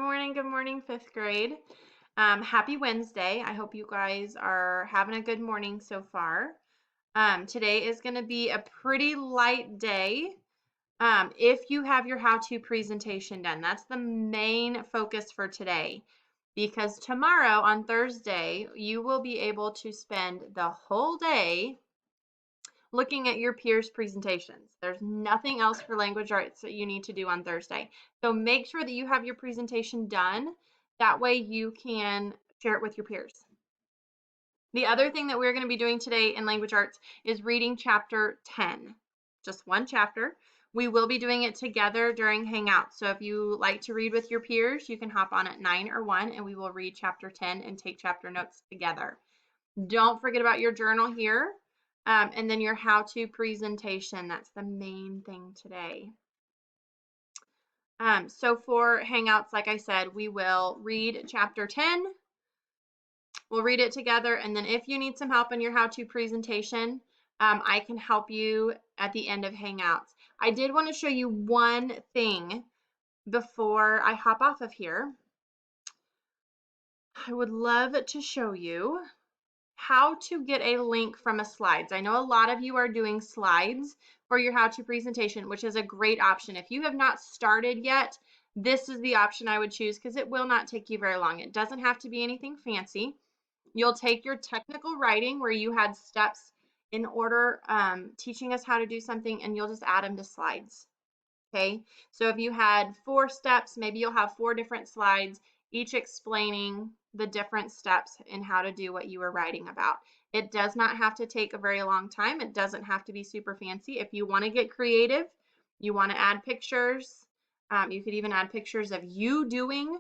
Good morning, fifth grade. Happy Wednesday. I hope you guys are having a good morning so far. Today is going to be a pretty light day. If you have your how-to presentation done, that's the main focus for today. Because tomorrow on Thursday, you will be able to spend the whole day looking at your peers' presentations. There's nothing else for language arts that you need to do on Thursday. So make sure that you have your presentation done. That way you can share it with your peers. The other thing that we're going to be doing today in language arts is reading chapter 10, just one chapter. We will be doing it together during Hangouts. So if you like to read with your peers, you can hop on at 9 or 1 and we will read chapter 10 and take chapter notes together. Don't forget about your journal here. And then your how-to presentation. That's the main thing today. So for Hangouts, like I said, we will read chapter 10. We'll read it together. And then if you need some help in your how-to presentation, I can help you at the end of Hangouts. I did want to show you one thing before I hop off of here. I would love to show you how to get a link from a slides. I know a lot of you are doing slides for your how-to presentation, which is a great option. If you have not started yet, this is the option I would choose because it will not take you very long. It doesn't have to be anything fancy. You'll take your technical writing where you had steps in order teaching us how to do something, and you'll just add them to slides. Okay, so if you had 4 steps, maybe you'll have 4 different slides, each explaining the different steps in how to do what you were writing about. It does not have to take a very long time. It doesn't have to be super fancy. If you want to get creative, you want to add pictures, you could even add pictures of you doing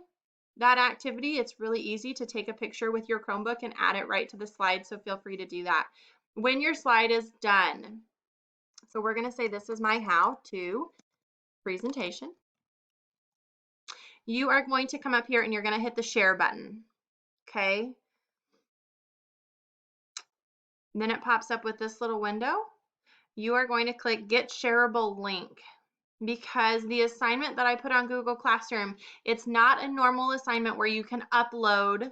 that activity. It's really easy to take a picture with your Chromebook and add it right to the slide, so feel free to do that. When your slide is done, so we're going to say this is my how-to presentation. You are going to come up here and you're going to hit the share button. Okay. And then it pops up with this little window. You are going to click Get Shareable Link because the assignment that I put on Google Classroom, it's not a normal assignment where you can upload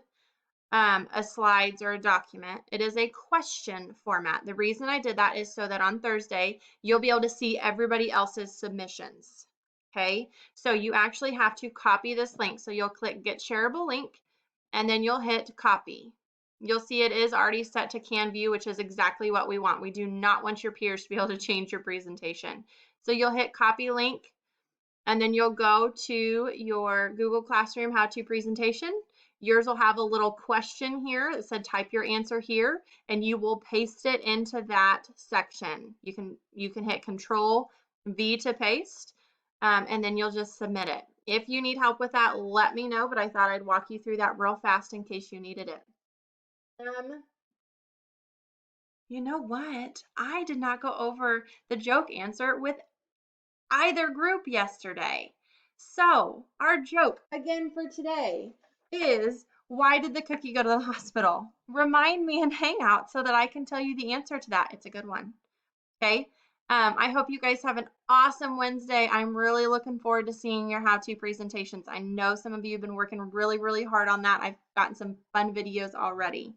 a slides or a document. It is a question format. The reason I did that is so that on Thursday, you'll be able to see everybody else's submissions. Okay, so you actually have to copy this link. So you'll click Get Shareable Link, and then you'll hit Copy. You'll see it is already set to CanView, which is exactly what we want. We do not want your peers to be able to change your presentation. So you'll hit Copy Link, and then you'll go to your Google Classroom how-to presentation. Yours will have a little question here that said type your answer here, and you will paste it into that section. You can hit Control V to paste, and then you'll just submit it. If you need help with that, let me know, but I thought I'd walk you through that real fast in case you needed it. You know what? I did not go over the joke answer with either group yesterday. So our joke again for today is, why did the cookie go to the hospital? Remind me in Hangout so that I can tell you the answer to that. It's a good one. Okay. I hope you guys have an awesome Wednesday. I'm really looking forward to seeing your how-to presentations. I know some of you have been working really, really hard on that. I've gotten some fun videos already.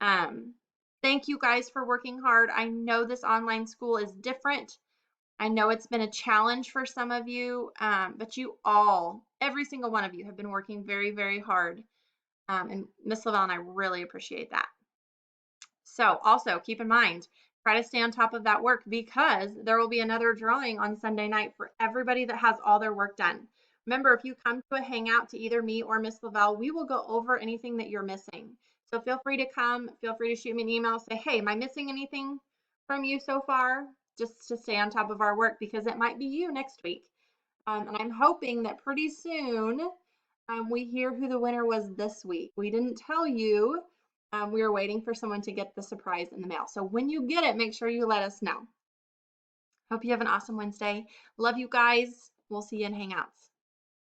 Thank you guys for working hard. I know this online school is different. I know it's been a challenge for some of you, but you all, every single one of you have been working very, very hard. And Miss Lavelle and I really appreciate that. So also keep in mind, try to stay on top of that work because there will be another drawing on Sunday night for everybody that has all their work done. Remember, if you come to a hangout to either me or Miss Lavelle, we will go over anything that you're missing. So feel free to come, feel free to shoot me an email, say, hey, am I missing anything from you so far? Just to stay on top of our work because it might be you next week. And I'm hoping that pretty soon we hear who the winner was this week. We didn't tell you. We were waiting for someone to get the surprise in the mail. So when you get it, make sure you let us know. Hope you have an awesome Wednesday. Love you guys. We'll see you in Hangouts.